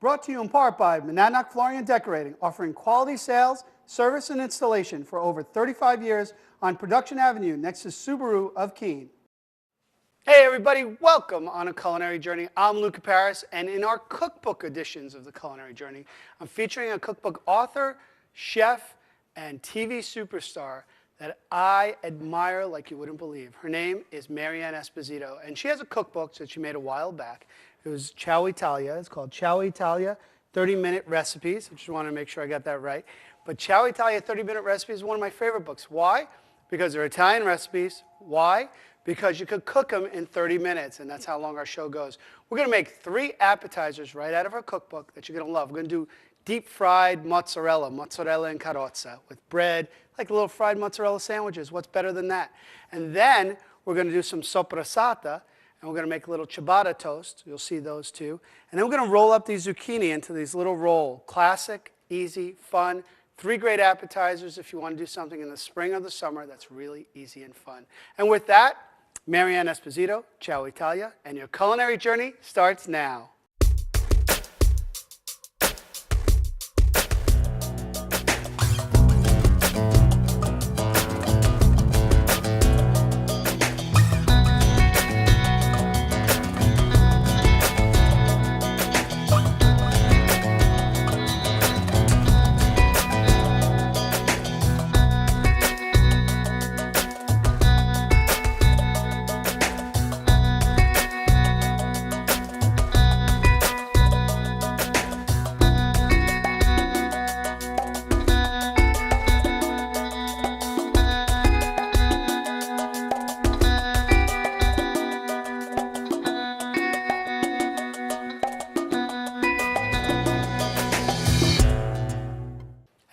Brought to you in part by Monadnock Flooring and Decorating, offering quality sales, service, and installation for over 35 years on Production Avenue next to Subaru of Keene. Hey everybody, welcome on A Culinary Journey. I'm Luca Paris, and in our cookbook editions of The Culinary Journey, I'm featuring a cookbook author, chef, and TV superstar that I admire like you wouldn't believe. Her name is Marianne Esposito, and she has a cookbook that she made a while back. It was Ciao Italia. It's called Ciao Italia 30-Minute Recipes. I just want to make sure I got that right. But Ciao Italia 30-Minute Recipes is one of my favorite books. Why? Because they're Italian recipes. Why? Because you could cook them in 30 minutes, and that's how long our show goes. We're going to make 3 appetizers right out of our cookbook that you're going to love. We're going to do deep-fried mozzarella and carrozza with bread, like little fried mozzarella sandwiches. What's better than that? And then we're going to do some soppressata, and we're going to make a little ciabatta toast. You'll see those too. And then we're going to roll up these zucchini into these little roll. Classic, easy, fun. 3 great appetizers if you want to do something in the spring or the summer that's really easy and fun. And with that, Marianne Esposito, Ciao Italia, and your culinary journey starts now.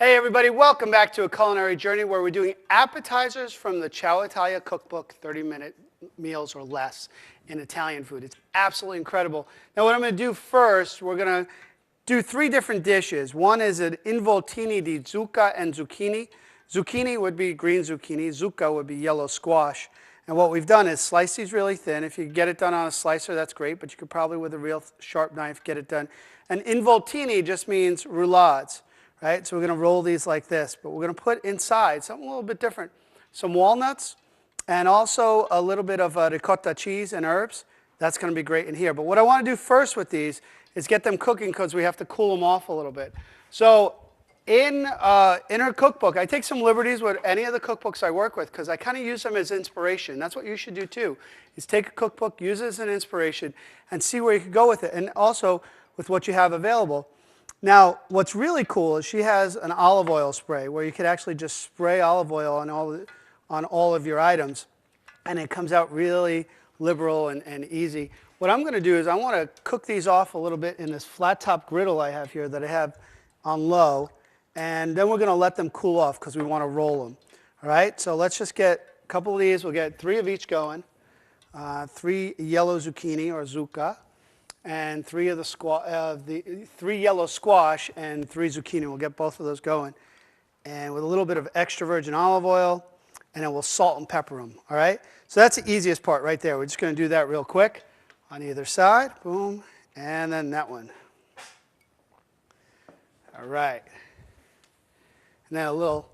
Hey everybody, welcome back to A Culinary Journey where we're doing appetizers from the Ciao Italia cookbook, 30-minute meals or less in Italian food. It's absolutely incredible. Now what I'm going to do first, we're going to do 3 different dishes. One is an involtini di zucca and zucchini. Zucchini would be green zucchini, zucca would be yellow squash. And what we've done is slice these really thin. If you get it done on a slicer, that's great, but you could probably with a real sharp knife get it done. And involtini just means roulades. Right? So we're going to roll these like this, but we're going to put inside something a little bit different. Some walnuts and also a little bit of ricotta cheese and herbs. That's going to be great in here. But what I want to do first with these is get them cooking because we have to cool them off a little bit. So in her cookbook, I take some liberties with any of the cookbooks I work with because I kind of use them as inspiration. That's what you should do too, is take a cookbook, use it as an inspiration, and see where you can go with it, and also with what you have available. Now, what's really cool is she has an olive oil spray where you could actually just spray olive oil on all of your items, and it comes out really liberal and easy. What I'm going to do is I want to cook these off a little bit in this flat top griddle I have here that I have on low, and then we're going to let them cool off because we want to roll them. All right, so let's just get a couple of these. We'll get 3 of each going, 3 yellow zucchini or zucca, and 3 of the 3 yellow squash and 3 zucchini. We'll get both of those going. And with a little bit of extra virgin olive oil, and then we'll salt and pepper them. All right? So that's the easiest part right there. We're just going to do that real quick on either side. Boom. And then that one. All right. And then a little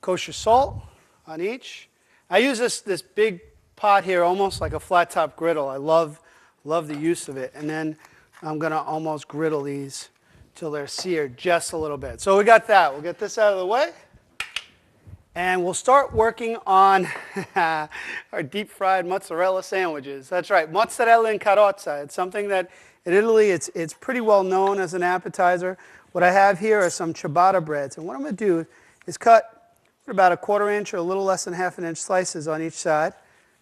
kosher salt on each. I use this big pot here almost like a flat top griddle. I love the use of it. And then I'm going to almost griddle these till they're seared just a little bit. So we got that. We'll get this out of the way. And we'll start working on our deep fried mozzarella sandwiches. That's right, mozzarella and carrozza. It's something that in Italy it's pretty well known as an appetizer. What I have here are some ciabatta breads. And what I'm going to do is cut about a 1/4 inch or a little less than 1/2 inch slices on each side,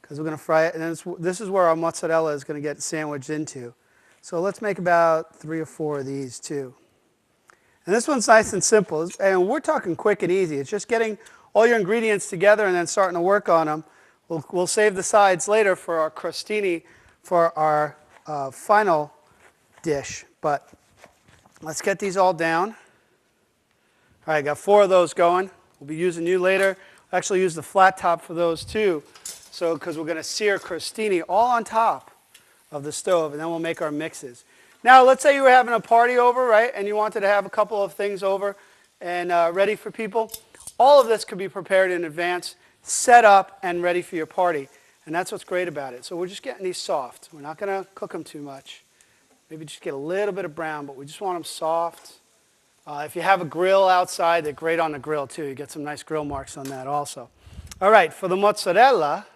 because we're going to fry it, and then this is where our mozzarella is going to get sandwiched into. So let's make about 3 or 4 of these too. And this one's nice and simple, and we're talking quick and easy. It's just getting all your ingredients together and then starting to work on them. We'll save the sides later for our crostini for our final dish, but let's get these all down. All right, got 4 of those going. We'll be using you later. I'll actually use the flat top for those too. So, because we're going to sear crostini all on top of the stove, and then we'll make our mixes. Now, let's say you were having a party over, right, and you wanted to have a couple of things over and ready for people. All of this could be prepared in advance, set up, and ready for your party. And that's what's great about it. So we're just getting these soft. We're not going to cook them too much. Maybe just get a little bit of brown, but we just want them soft. If you have a grill outside, they're great on the grill too. You get some nice grill marks on that also. All right, for the mozzarella,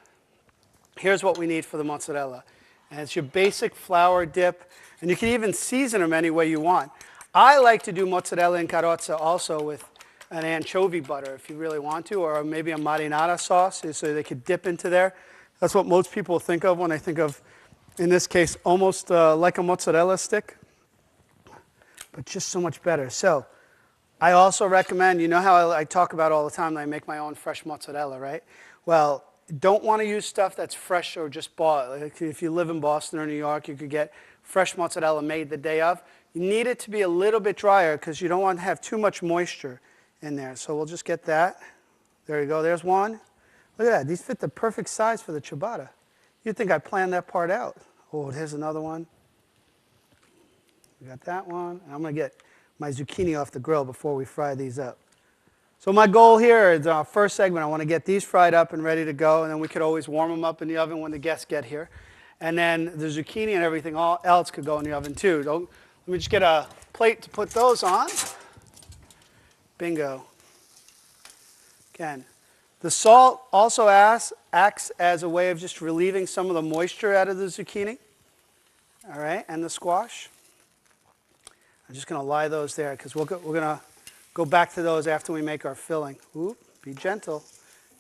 here's what we need for the mozzarella. And it's your basic flour dip. And you can even season them any way you want. I like to do mozzarella in carrozza also with an anchovy butter if you really want to, or maybe a marinara sauce so they could dip into there. That's what most people think of when they think of, in this case, almost like a mozzarella stick, but just so much better. So I also recommend, you know how I talk about all the time that I make my own fresh mozzarella, right? Well, don't want to use stuff that's fresh or just bought. Like if you live in Boston or New York, you could get fresh mozzarella made the day of. You need it to be a little bit drier because you don't want to have too much moisture in there. So we'll just get that. There you go. There's one. Look at that. These fit the perfect size for the ciabatta. You'd think I planned that part out. Oh, here's another one. We got that one. And I'm going to get my zucchini off the grill before we fry these up. So my goal here is our first segment, I want to get these fried up and ready to go, and then we could always warm them up in the oven when the guests get here. And then the zucchini and everything else could go in the oven too. Let me just get a plate to put those on. Bingo. Again, the salt also acts as a way of just relieving some of the moisture out of the zucchini. All right, and the squash. I'm just going to lie those there because we're going to go back to those after we make our filling. Ooh, be gentle.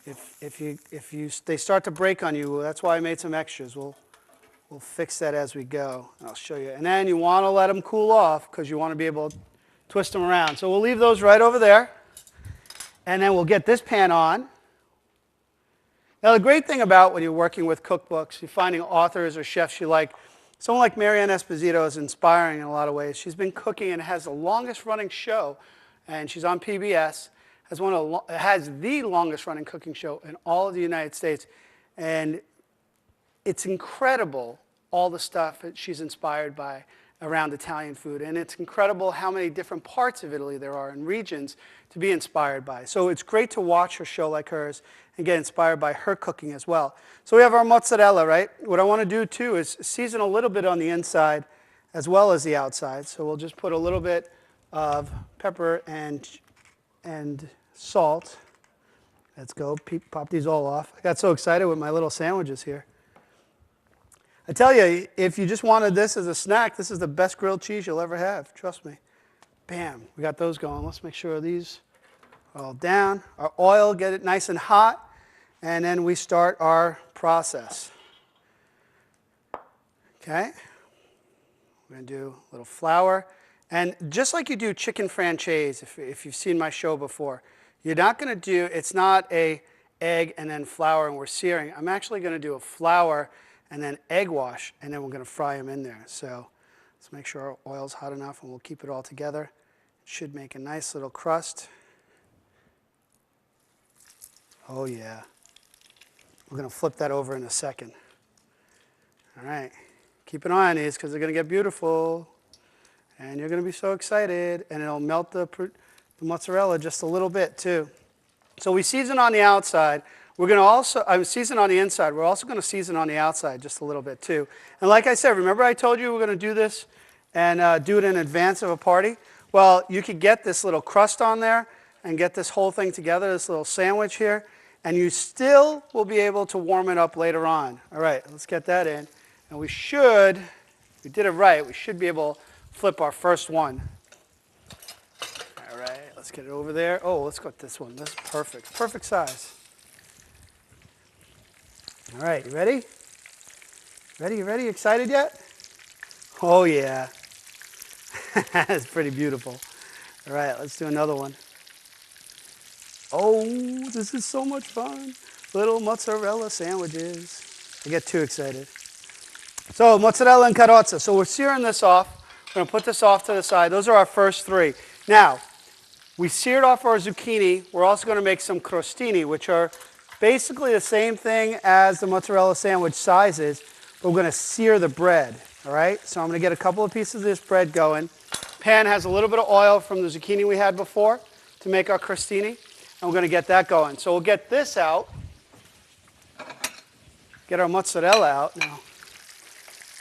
If they start to break on you, that's why I made some extras. We'll fix that as we go. I'll show you. And then you want to let them cool off because you want to be able to twist them around. So we'll leave those right over there. And then we'll get this pan on. Now the great thing about when you're working with cookbooks, you're finding authors or chefs you like, someone like Marianne Esposito is inspiring in a lot of ways. She's been cooking and has the longest running show, and she's on PBS, has the longest running cooking show in all of the United States. And it's incredible all the stuff that she's inspired by around Italian food. And it's incredible how many different parts of Italy there are and regions to be inspired by. So it's great to watch her show like hers and get inspired by her cooking as well. So we have our mozzarella, right? What I want to do too is season a little bit on the inside as well as the outside. So we'll just put a little bit of pepper and salt. Let's go. Pop these all off. I got so excited with my little sandwiches here. I tell you, if you just wanted this as a snack, this is the best grilled cheese you'll ever have. Trust me. Bam. We got those going. Let's make sure these are all down. Our oil, get it nice and hot. And then we start our process. Okay. We're going to do a little flour. And just like you do chicken franchise, if you've seen my show before, you're not going to do, it's not a egg and then flour and we're searing. I'm actually going to do a flour and then egg wash, and then we're going to fry them in there. So let's make sure our oil's hot enough, and we'll keep it all together. It should make a nice little crust. Oh, yeah. We're going to flip that over in a second. All right. Keep an eye on these because they're going to get beautiful, and you're going to be so excited, and it'll melt the mozzarella just a little bit, too. So we season on the outside. We're going to also season on the inside. We're also going to season on the outside just a little bit too. And like I said, remember I told you we're going to do this and do it in advance of a party? Well, you could get this little crust on there and get this whole thing together, this little sandwich here, and you still will be able to warm it up later on. All right, let's get that in. And we should, if we did it right, we should be able to flip our first one. All right, let's get it over there. Oh, let's go with this one. This is perfect. Perfect size. All right, you ready? Ready? You ready? Excited yet? Oh, yeah. That's pretty beautiful. All right, let's do another one. Oh, this is so much fun. Little mozzarella sandwiches. I get too excited. So, mozzarella and carrozza. So we're searing this off. We're going to put this off to the side. Those are our first three. Now, we seared off our zucchini. We're also going to make some crostini, which are basically the same thing as the mozzarella sandwich sizes, but we're going to sear the bread. All right, so I'm going to get a couple of pieces of this bread going. Pan has a little bit of oil from the zucchini we had before to make our crostini, and we're going to get that going. So we'll get this out, get our mozzarella out now.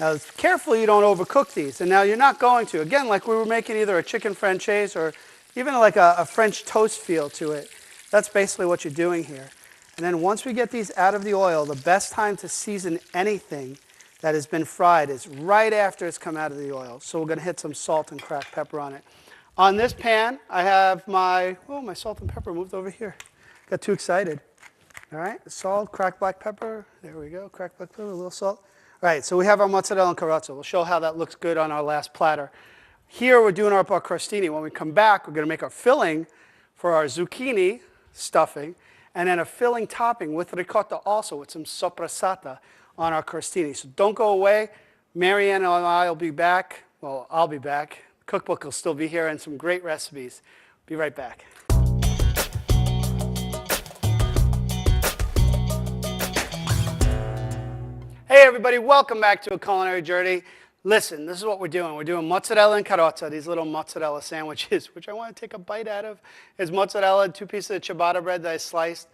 Now, carefully you don't overcook these, and now you're not going to. Again, like we were making either a chicken francaise or even like a French toast feel to it. That's basically what you're doing here. And then once we get these out of the oil, the best time to season anything that has been fried is right after it's come out of the oil. So we're going to hit some salt and cracked pepper on it. On this pan, I have my salt and pepper moved over here. Got too excited. All right, salt, cracked black pepper. There we go, cracked black pepper, a little salt. All right, so we have our mozzarella and carrozza. We'll show how that looks good on our last platter. Here we're doing our crostini. When we come back, we're going to make our filling for our zucchini stuffing, and then a filling topping with ricotta also with some soppressata on our crostini. So don't go away. Marianne and I will be back. Well, I'll be back. The cookbook will still be here and some great recipes. Be right back. Hey everybody, welcome back to A Culinary Journey. Listen, this is what we're doing. We're doing mozzarella and carrozza, these little mozzarella sandwiches, which I want to take a bite out of. It's mozzarella, 2 pieces of ciabatta bread that I sliced,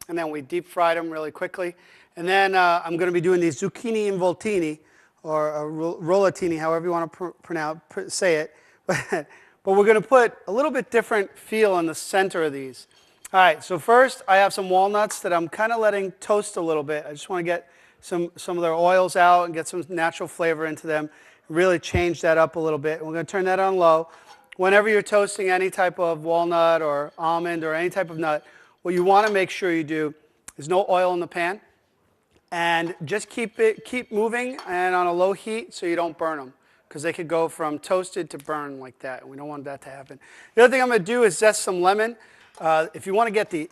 and then we deep fried them really quickly. And then I'm going to be doing these zucchini involtini, or rollatini, however you want to say it. But we're going to put a little bit different feel in the center of these. All right, so first I have some walnuts that I'm kind of letting toast a little bit. I just want to get some of their oils out and get some natural flavor into them. Really change that up a little bit. And we're going to turn that on low. Whenever you're toasting any type of walnut or almond or any type of nut, what you want to make sure you do is no oil in the pan. And just keep moving and on a low heat so you don't burn them, because they could go from toasted to burn like that, and we don't want that to happen. The other thing I'm going to do is zest some lemon. If you want to get the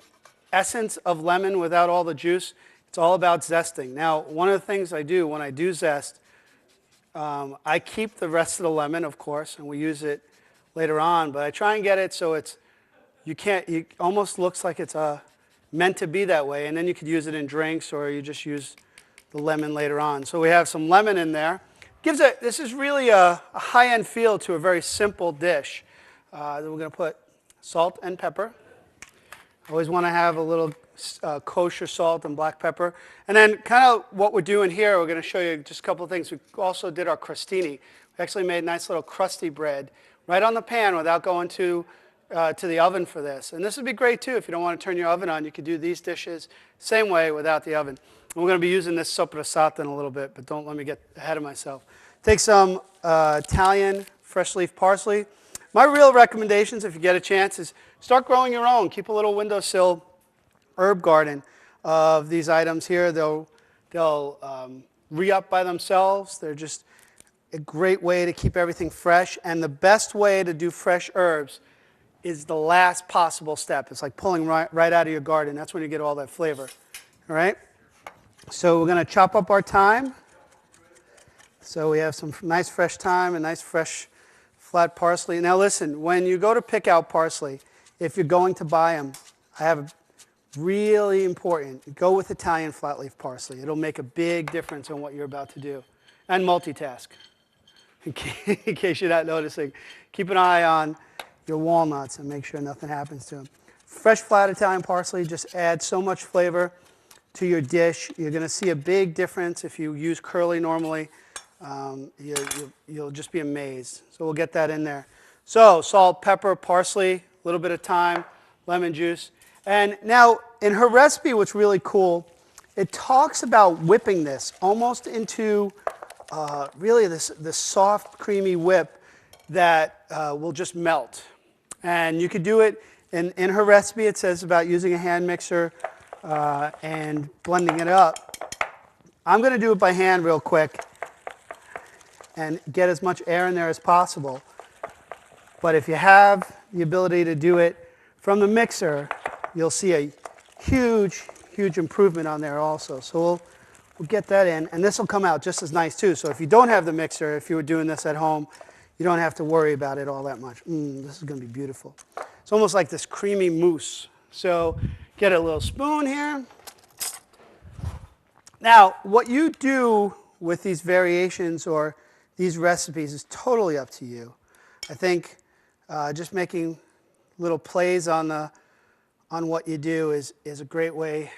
essence of lemon without all the juice, it's all about zesting. Now, one of the things I do when I do zest, I keep the rest of the lemon, of course, and we use it later on, but I try and get it so it almost looks like it's meant to be that way, and then you could use it in drinks or you just use the lemon later on. So we have some lemon in there. This is really a high-end feel to a very simple dish. Then we're going to put salt and pepper. Always want to have a little kosher salt and black pepper. And then kind of what we're doing here, we're going to show you just a couple of things. We also did our crostini. We actually made nice little crusty bread right on the pan without going to the oven for this. And this would be great too if you don't want to turn your oven on. You could do these dishes same way without the oven. And we're going to be using this soppressata in a little bit, but don't let me get ahead of myself. Take some Italian fresh leaf parsley. My real recommendations, if you get a chance, is start growing your own. Keep a little windowsill herb garden of these items here. They'll re-up by themselves. They're just a great way to keep everything fresh. And the best way to do fresh herbs is the last possible step. It's like pulling right out of your garden. That's when you get all that flavor. All right? So we're going to chop up our thyme. So we have some nice fresh thyme and nice fresh flat parsley. Now listen, when you go to pick out parsley, if you're going to buy them, I have a really important, go with Italian flat leaf parsley. It'll make a big difference in what you're about to do. And multitask, in case you're not noticing. Keep an eye on your walnuts and make sure nothing happens to them. Fresh flat Italian parsley just adds so much flavor to your dish. You're going to see a big difference if you use curly normally. You'll just be amazed. So we'll get that in there. So salt, pepper, parsley, a little bit of thyme, lemon juice. And now in her recipe, what's really cool, it talks about whipping this almost into really this soft, creamy whip that will just melt. And you could do it, in her recipe it says about using a hand mixer and blending it up. I'm going to do it by hand real quick and get as much air in there as possible. But if you have the ability to do it from the mixer, you'll see a huge, huge improvement on there also. So we'll get that in, and this will come out just as nice too. So if you don't have the mixer, if you were doing this at home, you don't have to worry about it all that much. This is going to be beautiful. It's almost like this creamy mousse. So get a little spoon here. Now, what you do with these variations or these recipes is totally up to you. I think just making little plays on what you do is a great way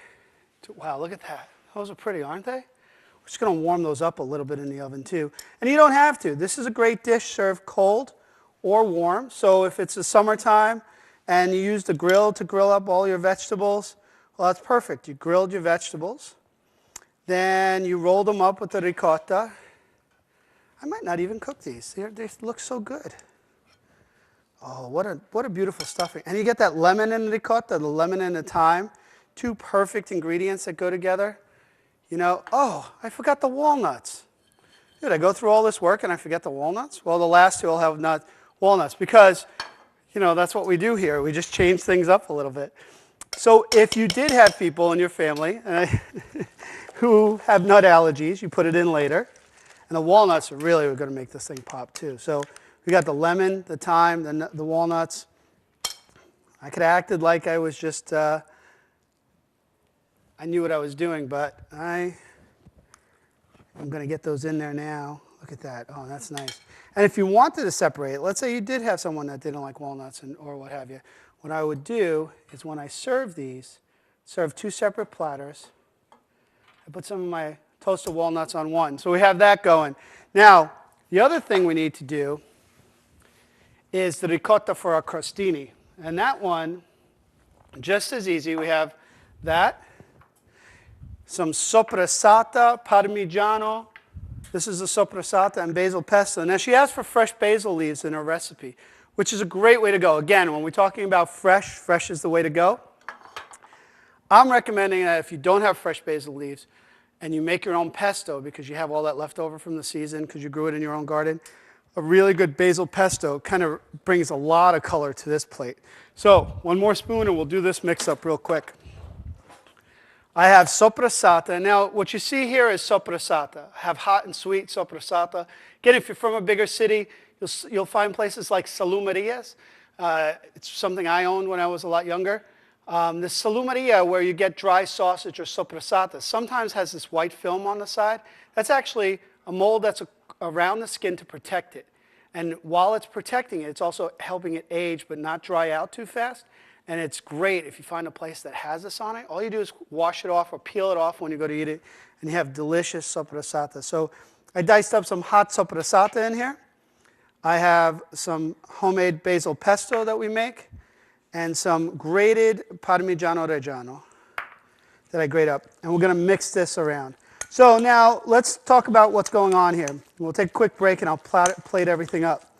to, wow, look at that. Those are pretty, aren't they? We're just going to warm those up a little bit in the oven too. And you don't have to. This is a great dish served cold or warm. So if it's the summertime and you use the grill to grill up all your vegetables, well, that's perfect. You grilled your vegetables. Then you roll them up with the ricotta. I might not even cook these. They look so good. Oh, what a beautiful stuffing. And you get that lemon in the ricotta, the lemon and the thyme. Two perfect ingredients that go together. You know, oh, I forgot the walnuts. Did I go through all this work and I forget the walnuts? Well, the last two will have walnuts because, you know, that's what we do here. We just change things up a little bit. So if you did have people in your family who have nut allergies, you put it in later. And the walnuts are really going to make this thing pop too. So we got the lemon, the thyme, the walnuts. I could have acted like I was just... I knew what I was doing, but I'm going to get those in there now. Look at that. Oh, that's nice. And if you wanted to separate, let's say you did have someone that didn't like walnuts or what have you, what I would do is when I serve these, serve two separate platters. I put some of my toasted walnuts on one. So we have that going. Now, the other thing we need to do is the ricotta for our crostini. And that one, just as easy. We have that. Some soppressata, parmigiano. This is the soppressata and basil pesto. Now, she asked for fresh basil leaves in her recipe, which is a great way to go. Again, when we're talking about fresh is the way to go. I'm recommending that if you don't have fresh basil leaves and you make your own pesto because you have all that left over from the season because you grew it in your own garden, a really good basil pesto kind of brings a lot of color to this plate. So, one more spoon and we'll do this mix up real quick. I have soppressata. Now, what you see here is soppressata. I have hot and sweet soppressata. Again, if you're from a bigger city, you'll find places like salumerias. It's something I owned when I was a lot younger. The salumeria, where you get dry sausage or soppressata, sometimes has this white film on the side. That's actually a mold that's around the skin to protect it. And while it's protecting it, it's also helping it age but not dry out too fast. And it's great if you find a place that has this on it. All you do is wash it off or peel it off when you go to eat it, and you have delicious soppressata. So I diced up some hot soppressata in here. I have some homemade basil pesto that we make, and some grated Parmigiano Reggiano that I grate up. And we're going to mix this around. So now let's talk about what's going on here. We'll take a quick break, and I'll plate everything up.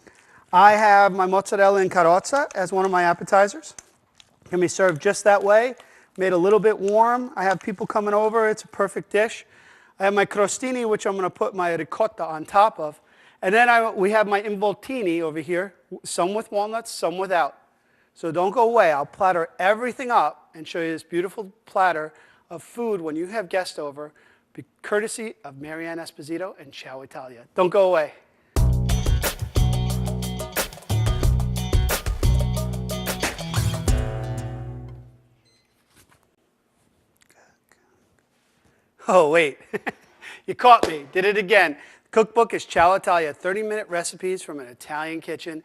I have my mozzarella in carrozza as one of my appetizers. Can be served just that way, made a little bit warm. I have people coming over. It's a perfect dish. I have my crostini, which I'm going to put my ricotta on top of. And then we have my involtini over here, some with walnuts, some without. So don't go away. I'll platter everything up and show you this beautiful platter of food when you have guests over, courtesy of Marianne Esposito and Ciao Italia. Don't go away. Oh, wait. You caught me. Did it again. The cookbook is Ciao Italia, 30-minute recipes from an Italian kitchen.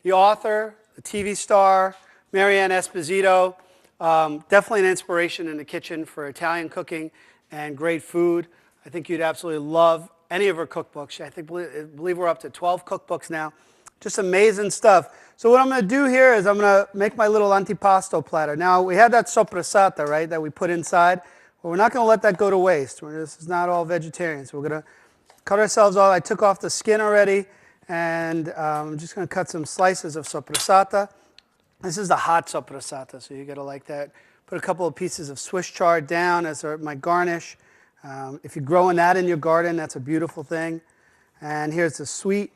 The author, the TV star, Marianne Esposito, definitely an inspiration in the kitchen for Italian cooking and great food. I think you'd absolutely love any of her cookbooks. I believe we're up to 12 cookbooks now. Just amazing stuff. So what I'm going to do here is I'm going to make my little antipasto platter. Now, we had that soppressata, right, that we put inside. But we're not going to let that go to waste. This is not all vegetarian. So we're going to cut ourselves off. I took off the skin already, and I'm just going to cut some slices of soppressata. This is the hot soppressata, so you got to like that. Put a couple of pieces of Swiss chard down as my garnish. If you're growing that in your garden, that's a beautiful thing. And here's the sweet.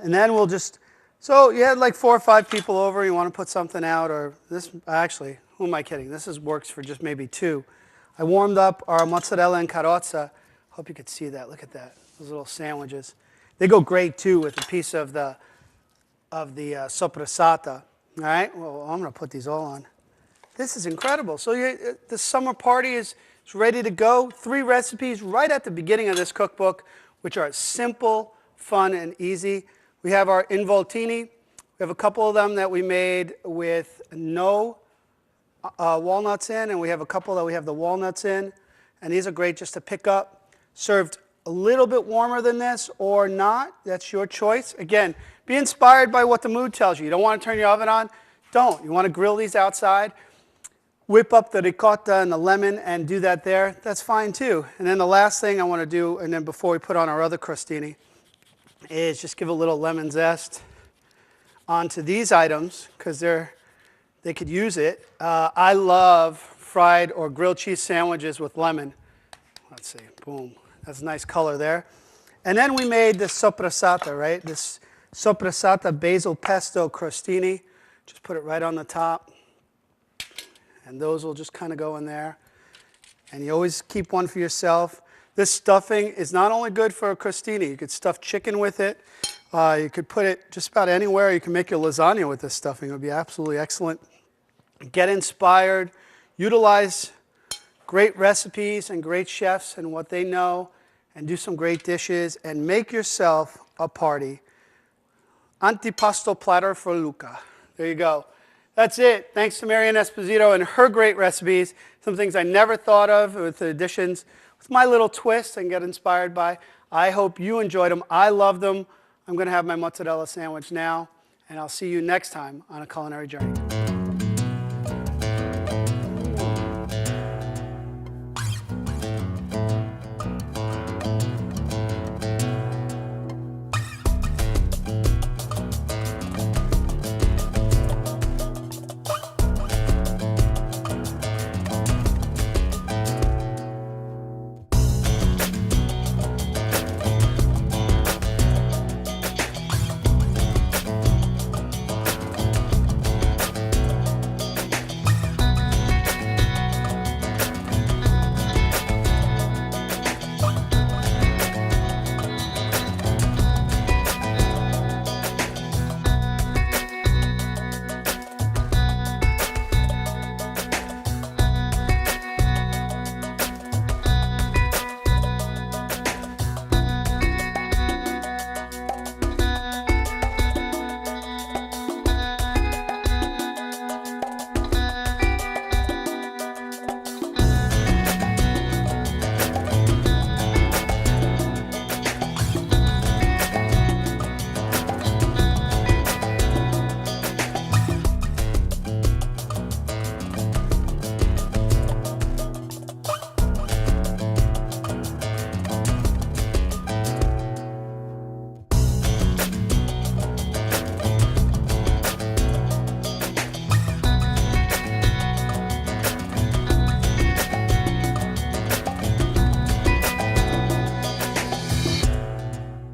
And then we'll just, so you had like 4 or 5 people over, you want to put something out, or this, actually, who am I kidding? This works for just maybe 2. I warmed up our mozzarella and carrozza. Hope you could see that. Look at that. Those little sandwiches. They go great too with a piece of the soppressata. All right. Well, I'm going to put these all on. This is incredible. So the summer party is ready to go. 3 recipes right at the beginning of this cookbook, which are simple, fun and easy. We have our involtini. We have a couple of them that we made with no walnuts in, and we have a couple that we have the walnuts in. And these are great just to pick up. Served a little bit warmer than this or not. That's your choice. Again, be inspired by what the mood tells you. You don't want to turn your oven on? Don't. You want to grill these outside? Whip up the ricotta and the lemon and do that there. That's fine too. And then the last thing I want to do, and then before we put on our other crostini, is just give a little lemon zest onto these items because they could use it. I love fried or grilled cheese sandwiches with lemon. Let's see, boom. That's a nice color there. And then we made this soppressata, right? This soppressata basil pesto crostini. Just put it right on the top. And those will just kind of go in there. And you always keep one for yourself. This stuffing is not only good for a crostini. You could stuff chicken with it. You could put it just about anywhere. You can make your lasagna with this stuffing. It would be absolutely excellent. Get inspired. Utilize great recipes and great chefs and what they know. And do some great dishes. And make yourself a party. Antipasto platter for Luca. There you go. That's it. Thanks to Marianne Esposito and her great recipes. Some things I never thought of with the additions, with my little twist and get inspired by. I hope you enjoyed them. I love them. I'm going to have my mozzarella sandwich now, and I'll see you next time on A Culinary Journey.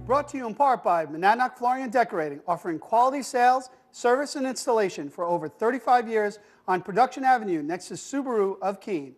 Brought to you in part by Monadnock Flooring and Decorating, offering quality sales, service, and installation for over 35 years on Production Avenue next to Subaru of Keene.